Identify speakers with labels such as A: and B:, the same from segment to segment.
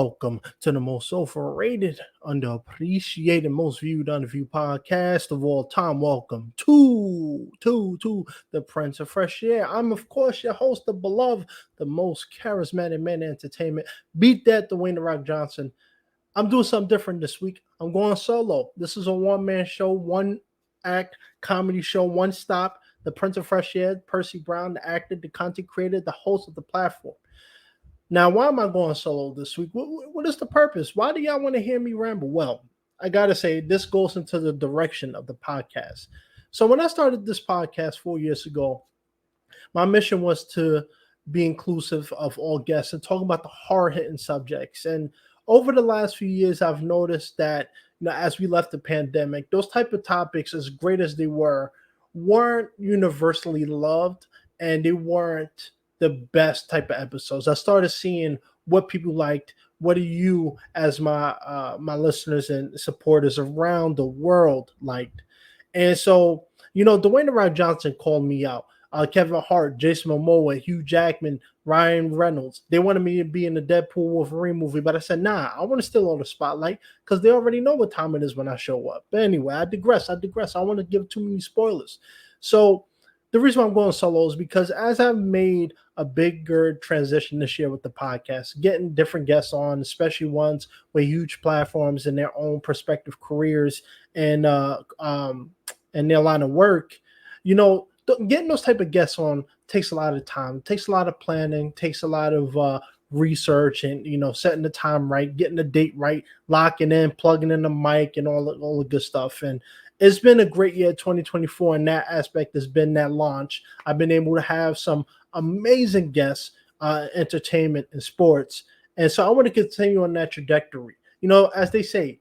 A: Welcome to the most overrated, underappreciated, most viewed, underviewed podcast of all time. Welcome to the Prince of Fresh Air. I'm, of course, your host, the beloved, the most charismatic man in entertainment. Beat that, Dwayne The Rock Johnson. I'm doing something different this week. I'm going solo. This is a one-man show, one-act comedy show, one stop. The Prince of Fresh Air, Percy Brown, the actor, the content creator, the host of the platform. Now, why am I going solo this week? What is the purpose? Why do y'all want to hear me ramble? Well, I got to say, this goes into the direction of the podcast. So when I started this podcast 4 years ago, my mission was to be inclusive of all guests and talk about the hard-hitting subjects. And over the last few years, I've noticed that, as we left the pandemic, those type of topics, as great as they weren't universally loved, and they weren't the best type of episodes. I started seeing what people liked. What do you, as my listeners and supporters around the world, liked? And so, Dwayne The Rock Johnson called me out. Kevin Hart, Jason Momoa, Hugh Jackman, Ryan Reynolds. They wanted me to be in the Deadpool Wolverine movie, but I said, nah, I want to steal all the spotlight because they already know what time it is when I show up. But anyway, I digress. I want to give too many spoilers. So the reason why I'm going solo is because as I've made a bigger transition this year with the podcast, getting different guests on, especially ones with huge platforms in their own prospective careers and their line of work, getting those type of guests on takes a lot of time. It takes a lot of planning, takes a lot of research and, setting the time right, getting the date right, locking in, plugging in the mic and all the good stuff. And it's been a great year, 2024, and that aspect has been that launch. I've been able to have some amazing guests, entertainment and sports. And so I want to continue on that trajectory. As they say,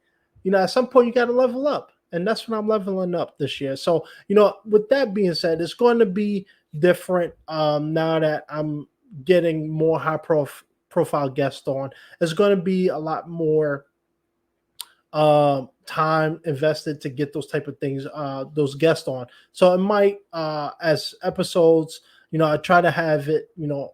A: at some point you got to level up. And that's what I'm leveling up this year. So, with that being said, it's going to be different now that I'm getting more high profile guests on. It's going to be a lot more time invested to get those type of things, those guests on. So it might, as episodes, I try to have it,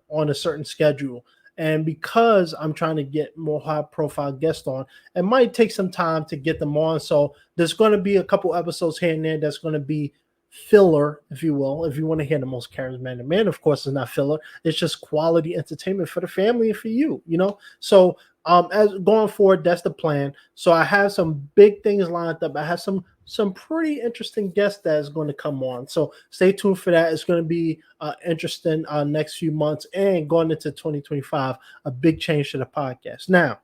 A: on a certain schedule. And because I'm trying to get more high-profile guests on, it might take some time to get them on. So there's going to be a couple episodes here and there that's going to be filler, if you will. If you want to hear the most charismatic man, of course, it's not filler. It's just quality entertainment for the family and for you, So as going forward, that's the plan. So I have some big things lined up. I have some pretty interesting guests that is going to come on. So stay tuned for that. It's going to be interesting next few months and going into 2025, a big change to the podcast. Now,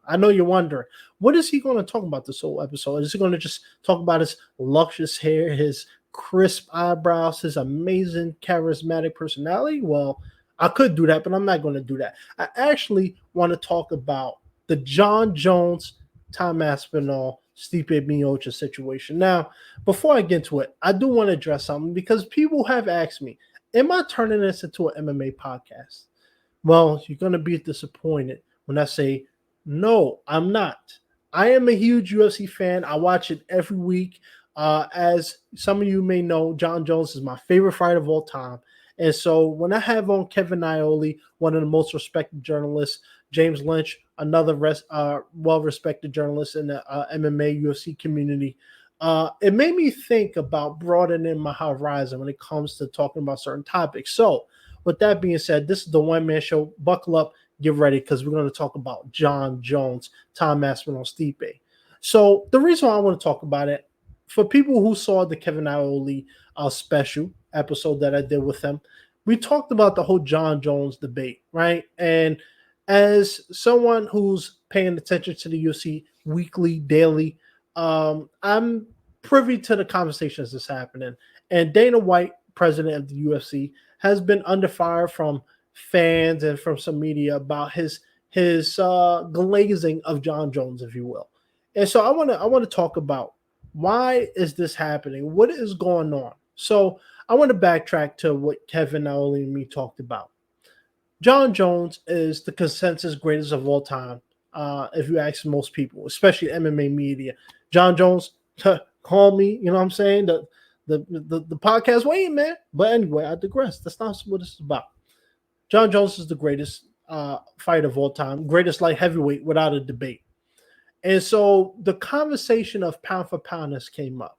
A: I know you're wondering, what is he going to talk about this whole episode? Is he going to just talk about his luscious hair, his crisp eyebrows, his amazing charismatic personality? Well, I could do that, but I'm not going to do that. I actually want to talk about the Jon Jones, Tom Aspinall, Stipe Miocic situation. Now, before I get into it, I do want to address something because people have asked me, am I turning this into an MMA podcast? Well, you're going to be disappointed when I say, no, I'm not. I am a huge UFC fan. I watch it every week. As some of you may know, Jon Jones is my favorite fighter of all time. And so when I have on Kevin Iole, one of the most respected journalists, James Lynch, another well-respected journalist in the MMA UFC community, it made me think about broadening my horizon when it comes to talking about certain topics. So with that being said, this is the one-man show. Buckle up, get ready, because we're going to talk about Jon Jones, Tom Aspinall, Stipe. So the reason why I want to talk about it, for people who saw the Kevin Iole special episode that I did with him, we talked about the whole Jon Jones debate, right? And as someone who's paying attention to the UFC weekly, daily, I'm privy to the conversations that's happening. And Dana White, president of the UFC, has been under fire from fans and from some media about his glazing of Jon Jones, if you will. And so I want to talk about, why is this happening? What is going on? So I want to backtrack to what Kevin Iole and me talked about. Jon Jones is the consensus greatest of all time, if you ask most people, especially MMA media. Jon Jones, call me, you know what I'm saying? The podcast, wait, man. But anyway, I digress. That's not what this is about. Jon Jones is the greatest fight of all time, greatest light heavyweight without a debate. And so the conversation of pound for pound has came up.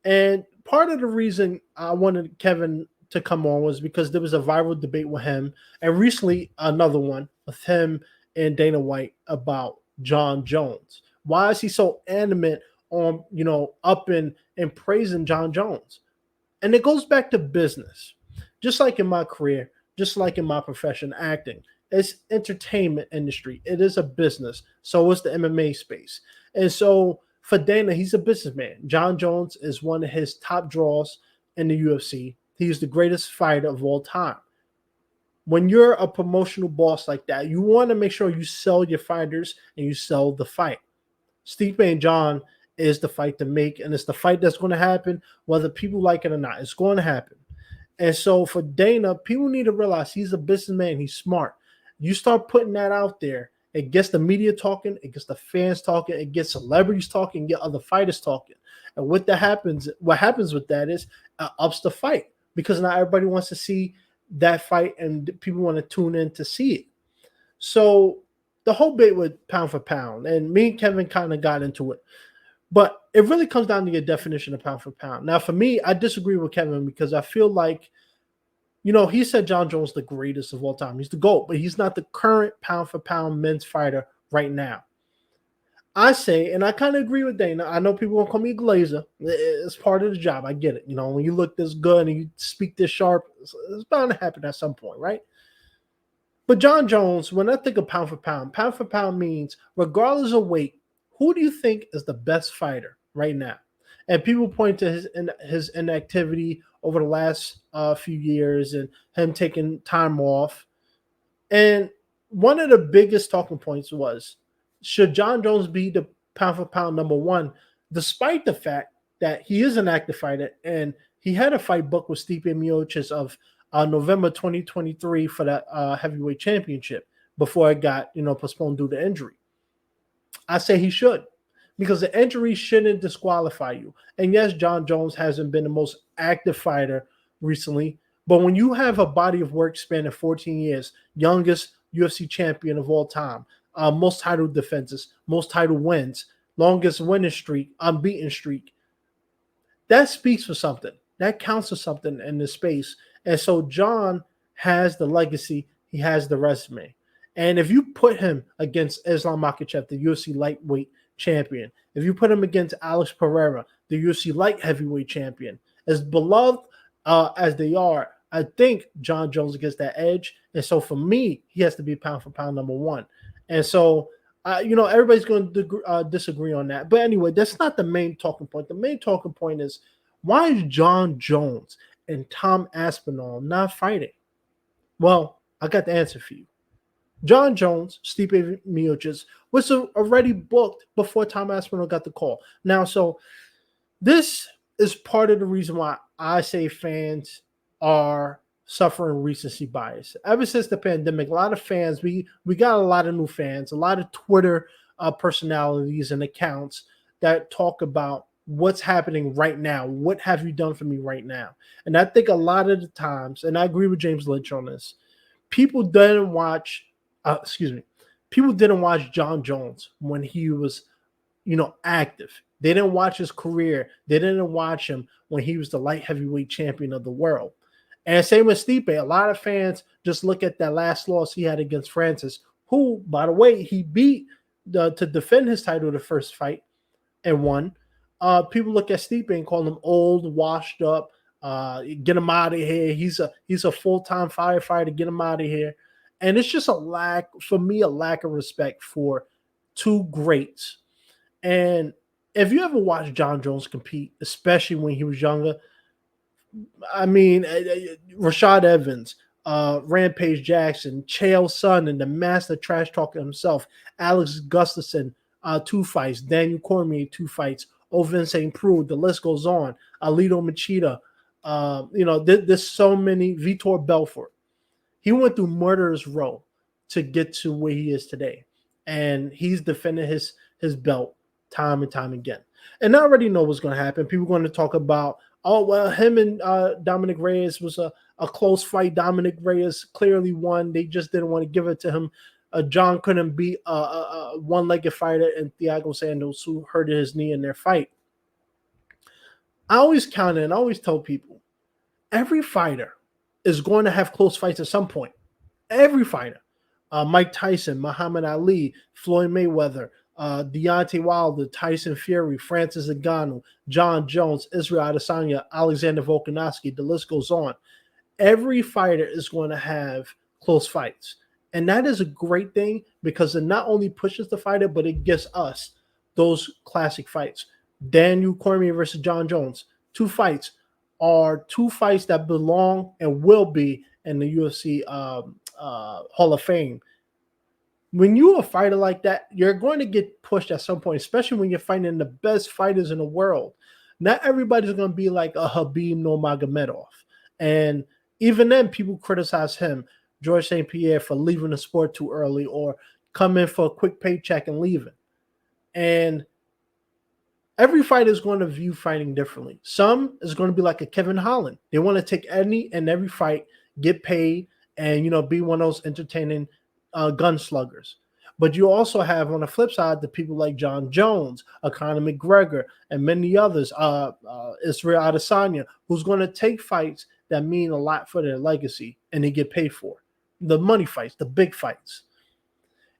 A: And part of the reason I wanted Kevin to come on was because there was a viral debate with him, and recently another one with him and Dana White about Jon Jones. Why is he so animate on, up and praising Jon Jones? And it goes back to business. Just like in my career, just like in my profession, acting, it's entertainment industry. It is a business. So is the MMA space. And so for Dana, he's a businessman. Jon Jones is one of his top draws in the UFC. He's the greatest fighter of all time. When you're a promotional boss like that, you want to make sure you sell your fighters and you sell the fight. Stipe and Jon is the fight to make, and it's the fight that's going to happen, whether people like it or not. It's going to happen. And so for Dana, people need to realize he's a businessman. He's smart. You start putting that out there, it gets the media talking, it gets the fans talking, it gets celebrities talking, get other fighters talking. And what happens with that is ups the fight, because now everybody wants to see that fight and people want to tune in to see it. So the whole bit with pound for pound, and me and Kevin kind of got into it, but it really comes down to your definition of pound for pound. Now, for me, I disagree with Kevin because I feel like, he said Jon Jones is the greatest of all time. He's the GOAT, but he's not the current pound for pound men's fighter right now. I say, and I kind of agree with Dana. I know people won't call me a glazer. It's part of the job. I get it. When you look this good and you speak this sharp, it's bound to happen at some point, right? But Jon Jones, when I think of pound for pound means regardless of weight, who do you think is the best fighter right now? And people point to his inactivity over the last few years and him taking time off. And one of the biggest talking points was, should Jon Jones be the pound for pound number one, despite the fact that he is an active fighter and he had a fight booked with Stipe Miocic of November 2023 for that heavyweight championship before it got postponed due to injury. I say he should, because the injury shouldn't disqualify you. And yes, Jon Jones hasn't been the most active fighter recently, but when you have a body of work spanning 14 years, youngest UFC champion of all time, most title defenses, most title wins, longest winning streak, unbeaten streak, that speaks for something. That counts for something in this space. And so Jon has the legacy. He has the resume. And if you put him against Islam Makhachev, the UFC lightweight champion, if you put him against Alex Pereira, the UFC light heavyweight champion, as beloved as they are, I think Jon Jones gets that edge. And so for me, he has to be pound for pound number one. And so, everybody's going to disagree on that. But anyway, that's not the main talking point. The main talking point is, why is Jon Jones and Tom Aspinall not fighting? Well, I got the answer for you. Jon Jones, Stipe Miocic, was already booked before Tom Aspinall got the call. Now, so this is part of the reason why I say fans are suffering recency bias. Ever since the pandemic, a lot of fans, we got a lot of new fans, a lot of Twitter personalities and accounts that talk about what's happening right now. What have you done for me right now? And I think a lot of the times, and I agree with James Lynch on this, people didn't watch Jon Jones when he was, active. They didn't watch his career. They didn't watch him when he was the light heavyweight champion of the world. And same with Stipe. A lot of fans just look at that last loss he had against Francis, who, by the way, he beat to defend his title the first fight and won. People look at Stipe and call him old, washed up. Get him out of here. He's a full-time firefighter. Get him out of here. And it's just a lack of respect for two greats. And if you ever watched Jon Jones compete, especially when he was younger, I mean, Rashad Evans, Rampage Jackson, Chael Sonnen, the master trash talker himself, Alex Gustafsson, 2 fights, Daniel Cormier, 2 fights, Ovin St. Preux, the list goes on, Alito Machida, there's so many, Vitor Belfort. He went through murderer's row to get to where he is today. And he's defending his belt time and time again. And I already know what's going to happen. People are going to talk about, oh, well, him and Dominic Reyes was a a close fight. Dominic Reyes clearly won. They just didn't want to give it to him. Jon couldn't beat a one-legged fighter in Thiago Santos, who hurt his knee in their fight. I always counter and I always tell people, every fighter is going to have close fights at some point. Every fighter. Mike Tyson, Muhammad Ali, Floyd Mayweather, Deontay Wilder, Tyson Fury, Francis Ngannou, Jon Jones, Israel Adesanya, Alexander Volkanovski, the list goes on. Every fighter is going to have close fights. And that is a great thing because it not only pushes the fighter, but it gives us those classic fights. Daniel Cormier versus Jon Jones, 2 fights are 2 fights that belong and will be in the UFC Hall of Fame. When you're a fighter like that, you're going to get pushed at some point, especially when you're fighting the best fighters in the world. Not everybody's going to be like a Khabib Nurmagomedov. And even then, people criticize him, George St. Pierre, for leaving the sport too early or coming for a quick paycheck and leaving. And every fighter is going to view fighting differently. Some is going to be like a Kevin Holland. They want to take any and every fight, get paid, and be one of those entertaining gunsluggers. But you also have on the flip side the people like Jon Jones, Conor McGregor, and many others, Israel Adesanya, who's going to take fights that mean a lot for their legacy and they get paid for. The money fights, the big fights.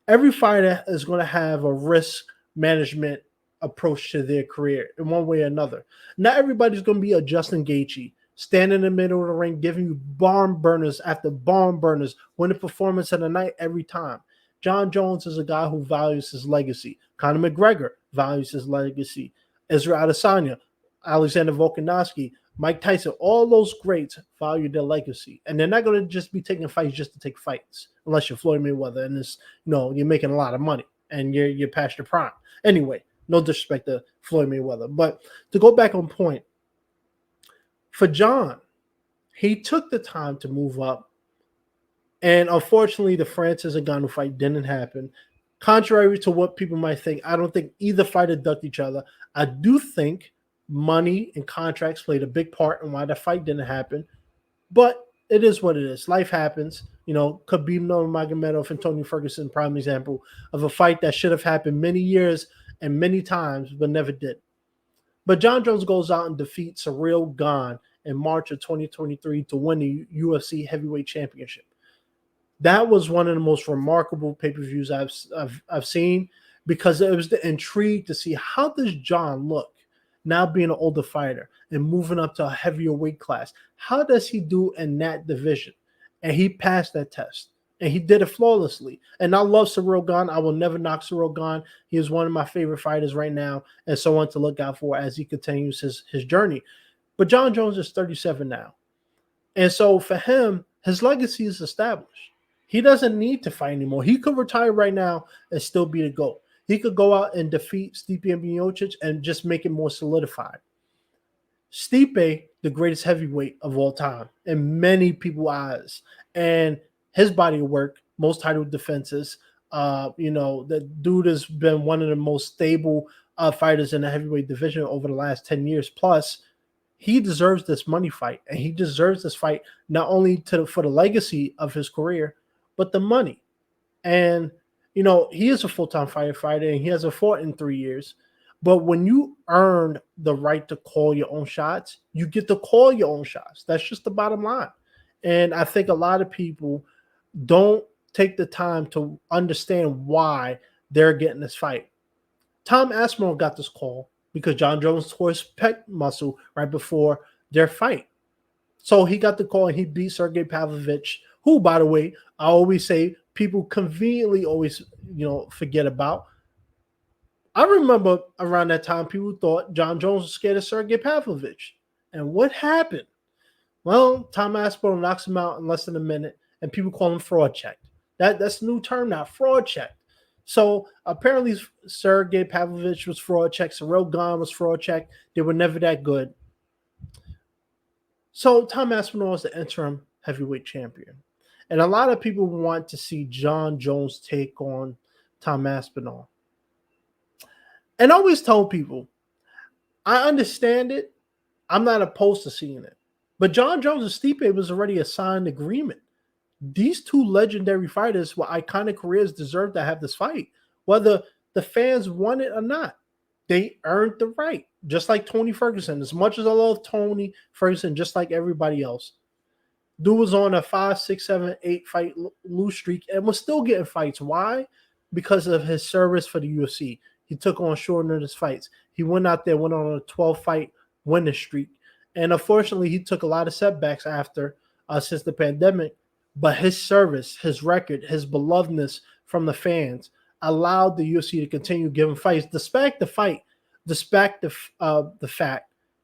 A: Every fighter is going to have a risk management approach to their career in one way or another. Not everybody's going to be a Justin Gaethje, stand in the middle of the ring, giving you barn burners after barn burners, win the performance of the night every time. Jon Jones is a guy who values his legacy. Conor McGregor values his legacy. Israel Adesanya, Alexander Volkanovski, Mike Tyson, all those greats value their legacy. And they're not going to just be taking fights just to take fights, unless you're Floyd Mayweather and it's, you're making a lot of money and you're past your prime. Anyway, no disrespect to Floyd Mayweather. But to go back on point, for Jon, he took the time to move up. And unfortunately, the Francis Ngannou fight didn't happen. Contrary to what people might think, I don't think either fighter ducked each other. I do think money and contracts played a big part in why the fight didn't happen. But it is what it is. Life happens. Khabib Nurmagomedov and Tony Ferguson, prime example of a fight that should have happened many years and many times, but never did. But Jon Jones goes out and defeats Ciryl Gane in March of 2023 to win the UFC Heavyweight Championship. That was one of the most remarkable pay-per-views I've seen because it was the intrigue to see how does Jon look now being an older fighter and moving up to a heavier weight class. How does he do in that division? And he passed that test. And he did it flawlessly. And I love Ciryl Gane. I will never knock Ciryl Gane. He is one of my favorite fighters right now and someone to look out for as he continues his journey. But Jon Jones is 37 now. And so for him, his legacy is established. He doesn't need to fight anymore. He could retire right now and still be the GOAT. He could go out and defeat Stipe and Miocic and just make it more solidified. Stipe, the greatest heavyweight of all time in many people's eyes. And his body of work, most title defenses. The dude has been one of the most stable fighters in the heavyweight division over the last 10 years. Plus, he deserves this money fight. And he deserves this fight not only for the legacy of his career, but the money. And, he is a full-time firefighter and he hasn't fought in 3 years. But when you earn the right to call your own shots, you get to call your own shots. That's just the bottom line. And I think a lot of people don't take the time to understand why they're getting this fight. Tom Aspinall got this call because Jon Jones tore his pec muscle right before their fight. So he got the call and he beat Sergey Pavlovich, who, by the way, I always say people conveniently always, forget about. I remember around that time, people thought Jon Jones was scared of Sergey Pavlovich. And what happened? Well, Tom Aspinall knocks him out in less than a minute, and people call him fraud checked. That's a new term now, fraud checked. So apparently Sergey Pavlovich was fraud checked. Ciryl Gane was fraud checked. They were never that good. So Tom Aspinall is the interim heavyweight champion. And a lot of people want to see Jon Jones take on Tom Aspinall. And I always tell people, I understand it. I'm not opposed to seeing it. But Jon Jones and Stipe was already a signed agreement. These two legendary fighters with iconic careers deserve to have this fight, whether the fans want it or not. They earned the right, just like Tony Ferguson. As much as I love Tony Ferguson, just like everybody else, dude was on a 5, 6, 7, 8 fight lose streak and was still getting fights. Why? Because of his service for the UFC. He took on short notice fights. He went out there, went on a 12 fight winning streak. And unfortunately, he took a lot of setbacks after since the pandemic. But his service, his record, his belovedness from the fans allowed the UFC to continue giving fights, despite the fact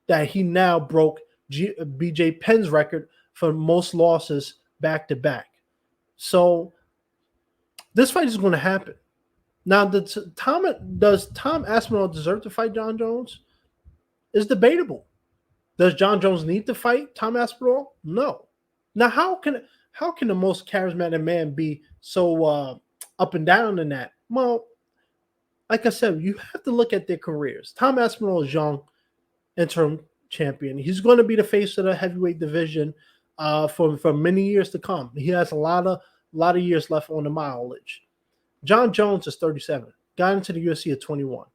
A: that he now broke BJ Penn's record for most losses back to back. So this fight is going to happen. Now, does Tom Aspinall deserve to fight Jon Jones? It's debatable. Does Jon Jones need to fight Tom Aspinall? No. Now, how can the most charismatic man be so up and down in that? Well, like I said, you have to look at their careers. Tom Aspinall is young, interim champion. He's going to be the face of the heavyweight division for many years to come. He has a lot of years left on the mileage. Jon Jones is 37. Got into the UFC at 21.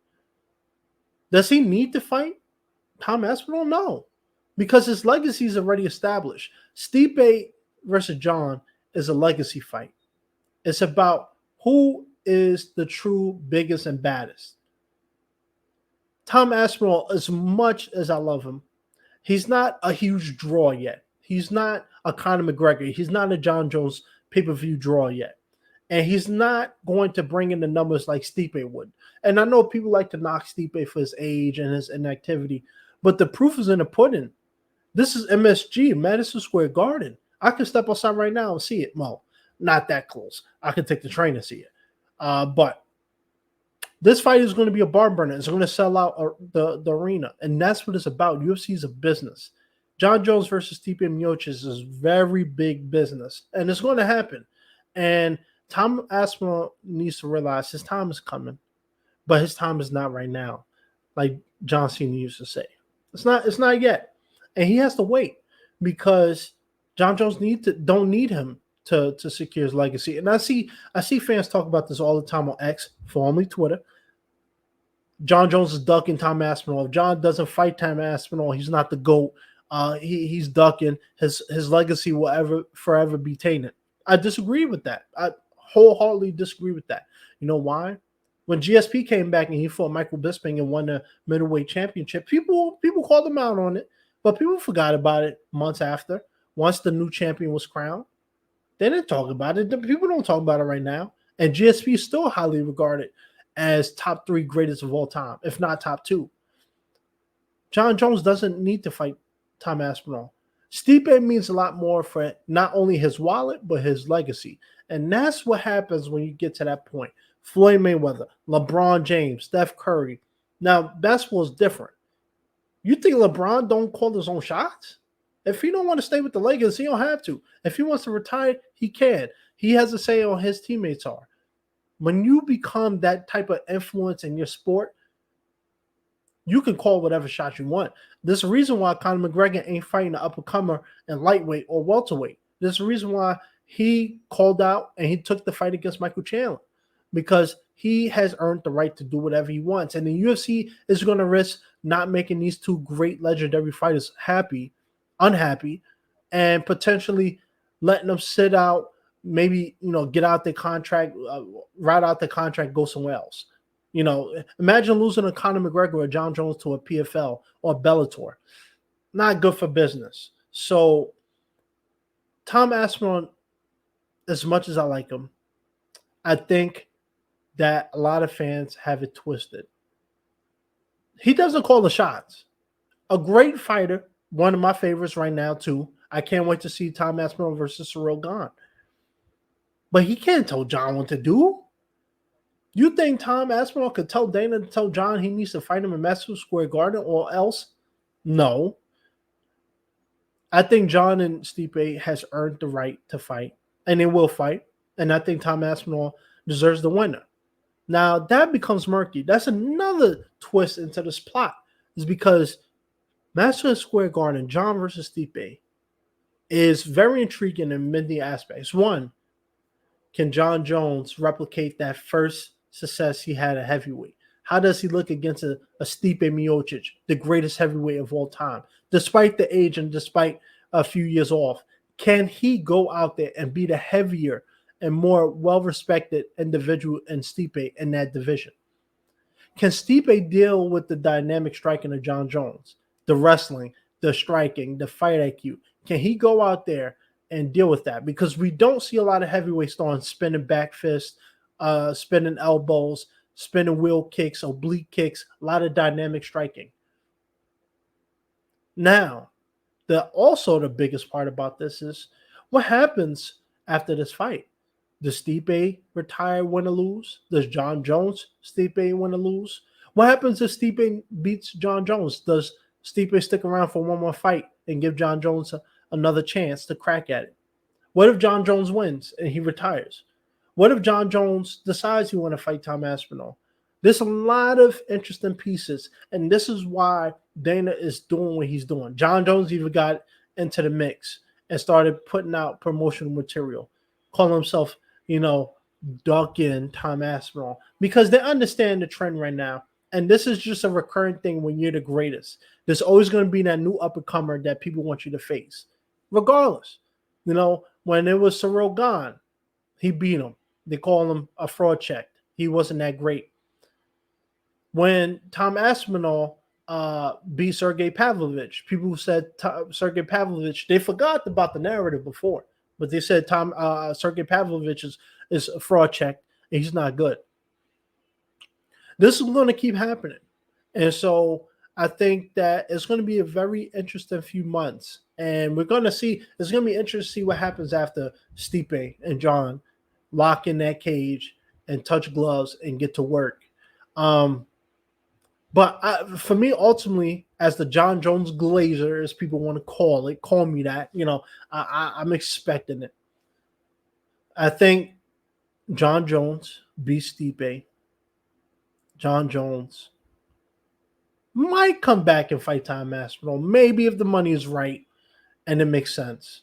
A: Does he need to fight Tom Aspinall? No, because his legacy is already established. Stipe versus Jon is a legacy fight. It's about who is the true biggest and baddest. Tom Aspinall, as much as I love him, he's not a huge draw yet. He's not a Conor McGregor. He's not a Jon Jones pay-per-view draw yet. And he's not going to bring in the numbers like Stipe would. And I know people like to knock Stipe for his age and his inactivity, but the proof is in the pudding. This is MSG, Madison Square Garden. I can step outside right now and see it. Well, not that close. I can take the train and see it. But this fight is going to be a barn burner. It's going to sell out the arena. And that's what it's about. UFC is a business. Jon Jones versus Stipe Miocic is very big business. And it's going to happen. And Tom Aspinall needs to realize his time is coming, but his time is not right now, like John Cena used to say. It's not yet, and he has to wait because Jon Jones don't need him to secure his legacy. And I see fans talk about this all the time on X, formerly Twitter. Jon Jones is ducking Tom Aspinall. If Jon doesn't fight Tom Aspinall, he's not the GOAT. He's ducking. His legacy will forever be tainted. I disagree with that. I wholeheartedly disagree with that. You know why? When GSP came back and he fought Michael Bisping and won the middleweight championship, people called him out on it, but people forgot about it months after. Once the new champion was crowned, they didn't talk about it. People don't talk about it right now. And GSP is still highly regarded as top 3 greatest of all time, if not top 2. Jon Jones doesn't need to fight Tom Aspinall. Stipe means a lot more for not only his wallet, but his legacy. And that's what happens when you get to that point. Floyd Mayweather, LeBron James, Steph Curry. Now, basketball is different. You think LeBron don't call his own shots? If he don't want to stay with the Lakers, he don't have to. If he wants to retire, he can. He has a say on his teammates are. When you become that type of influence in your sport, you can call whatever shot you want. There's a reason why Conor McGregor ain't fighting an up-and-comer in lightweight or welterweight. There's a reason why he called out and he took the fight against Michael Chandler, because he has earned the right to do whatever he wants. And the UFC is going to risk not making these two great legendary fighters unhappy, and potentially letting them sit out, maybe, get out their contract, ride out the contract, go somewhere else. Imagine losing a Conor McGregor or Jon Jones to a PFL or Bellator. Not good for business. So Tom Aspinall, as much as I like him, I think that a lot of fans have it twisted. He doesn't call the shots. A great fighter, one of my favorites right now too. I can't wait to see Tom Aspinall versus Ciryl Gane. But he can't tell Jon what to do. You think Tom Aspinall could tell Dana to tell Jon he needs to fight him in Madison Square Garden or else? No. I think Jon and Stipe has earned the right to fight, and they will fight. And I think Tom Aspinall deserves the winner. Now, that becomes murky. That's another twist into this plot, is because Madison Square Garden, Jon versus Stipe, is very intriguing in many aspects. One, can Jon Jones replicate that first success he had at heavyweight? How does he look against a Stipe Miocic, the greatest heavyweight of all time, despite the age and despite a few years off? Can he go out there and be the heavier and more well-respected individual in Stipe in that division? Can Stipe deal with the dynamic striking of Jon Jones, the wrestling, the striking, the fight IQ? Can he go out there and deal with that? Because we don't see a lot of heavyweights throwing spinning back fists, spinning elbows, spinning wheel kicks, oblique kicks, a lot of dynamic striking. Now, the biggest part about this is what happens after this fight. Does Stipe retire, win or lose? Does Jon Jones, Stipe win or lose? What happens if Stipe beats Jon Jones? Does Stipe stick around for one more fight and give Jon Jones another chance to crack at it? What if Jon Jones wins and he retires? What if Jon Jones decides he want to fight Tom Aspinall? There's a lot of interesting pieces, and this is why Dana is doing what he's doing. Jon Jones even got into the mix and started putting out promotional material, calling himself, Duck in Tom Aspinall, because they understand the trend right now. And this is just a recurring thing when you're the greatest. There's always going to be that new up-and-comer that people want you to face, regardless. When it was Ciryl Gane, he beat him. They call him a fraud check. He wasn't that great. When Tom Aspinall beat Sergey Pavlovich, people who said Sergey Pavlovich, they forgot about the narrative before, but they said Sergey Pavlovich is a fraud check and he's not good. This is going to keep happening. And so I think that it's going to be a very interesting few months. And we're going to see, it's going to be interesting to see what happens after Stipe and Jon lock in that cage and touch gloves and get to work. But for me, ultimately, as the Jon Jones Glazer, as people want to call me that, I'm expecting it. I think Jon Jones beats Stipe. Jon Jones might come back and fight Tom Aspinall, maybe if the money is right and it makes sense.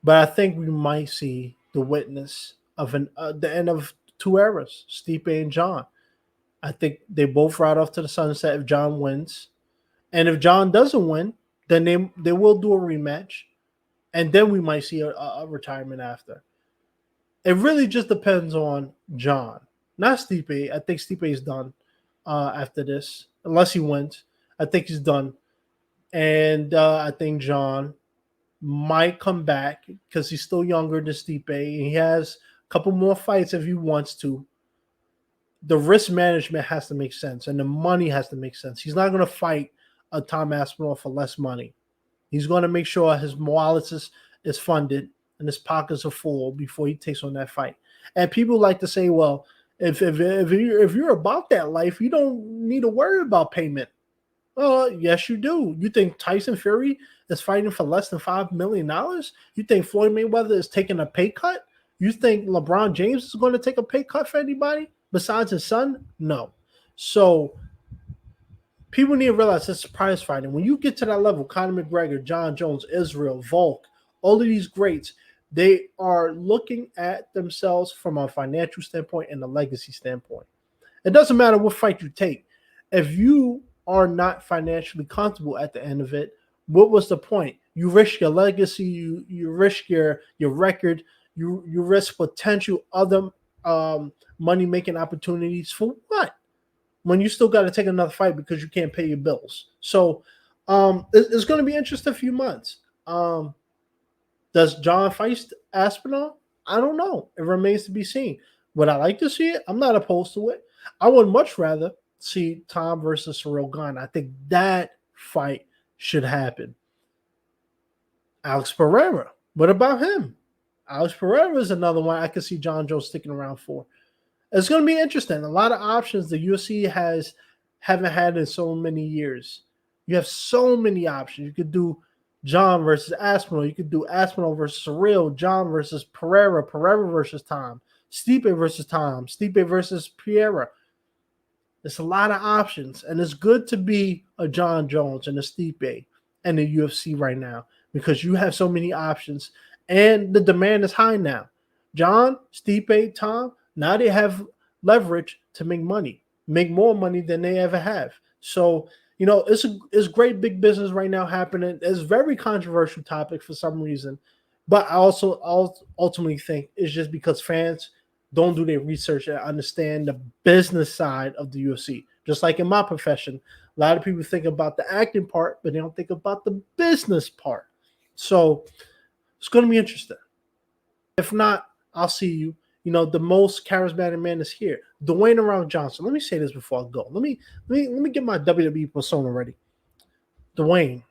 A: But I think we might see the witness of the end of two eras, Stipe and Jon. I think they both ride off to the sunset if Jon wins. And if Jon doesn't win, then they will do a rematch. And then we might see a retirement after. It really just depends on Jon, not Stipe. I think Stipe is done after this, unless he wins. I think he's done. And I think Jon might come back because he's still younger than Stipe. He has a couple more fights if he wants to. The risk management has to make sense, and the money has to make sense. He's not going to fight a Tom Aspinall for less money. He's going to make sure his wallet is funded and his pockets are full before he takes on that fight. And people like to say, well, if you're about that life, you don't need to worry about payment. Well, yes, you do. You think Tyson Fury is fighting for less than $5 million? You think Floyd Mayweather is taking a pay cut? You think LeBron James is going to take a pay cut for anybody besides his son? No. So people need to realize it's prize fighting. When you get to that level, Conor McGregor, Jon Jones, Israel, Volk, all of these greats, they are looking at themselves from a financial standpoint and a legacy standpoint. It doesn't matter what fight you take. If you are not financially comfortable at the end of it, what was the point? You risk your legacy, you risk your record, you risk potential other money-making opportunities for what? When you still got to take another fight because you can't pay your bills. So it's going to be interesting a few months. Does Jon fight Aspinall? I don't know. It remains to be seen. Would I like to see it? I'm not opposed to it. I would much rather see Tom versus Ciryl Gane. I think that fight should happen. Alex Pereira. What about him? Alex Pereira is another one I could see Jon Jones sticking around for. It's going to be interesting. A lot of options the UFC haven't had in so many years. You have so many options. You could do Jon versus Aspinall. You could do Aspinall versus Ciryl, Jon versus Pereira, Pereira versus Tom, Stipe versus Tom, Stipe versus Pereira. There's a lot of options, and it's good to be a Jon Jones and a Stipe and the UFC right now because you have so many options and the demand is high now. Jon, Stipe, Tom, now they have leverage to make money, make more money than they ever have. So, it's great big business right now happening. It's a very controversial topic for some reason, but I also ultimately think it's just because fans don't do their research and understand the business side of the UFC. Just like in my profession, a lot of people think about the acting part, but they don't think about the business part. So it's going to be interesting. If not, I'll see you. The most charismatic man is here. Dwayne around Johnson. Let me say this before I go. Let me get my WWE persona ready. Dwayne,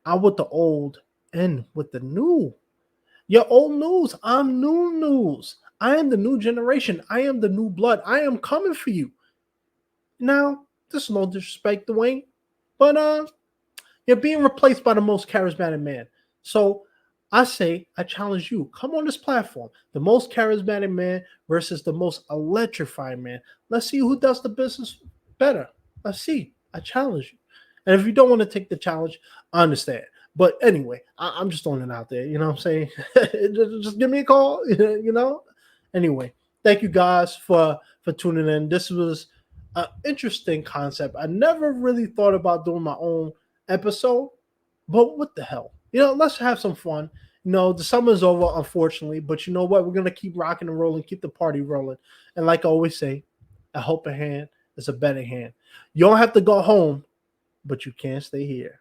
A: I'm with the old and with the new. You're old news. I'm new news. I am the new generation. I am the new blood. I am coming for you. Now, this is no disrespect, Dwayne, but you're being replaced by the most charismatic man. So I challenge you. Come on this platform. The most charismatic man versus the most electrifying man. Let's see who does the business better. Let's see. I challenge you. And if you don't want to take the challenge, I understand. But anyway, I'm just throwing it out there. You know what I'm saying? Just give me a call. Anyway, thank you guys for tuning in. This was an interesting concept. I never really thought about doing my own episode, but what the hell? Let's have some fun. The summer's over, unfortunately, but you know what? We're going to keep rocking and rolling, keep the party rolling. And like I always say, a helping hand is a better hand. You don't have to go home, but you can't stay here.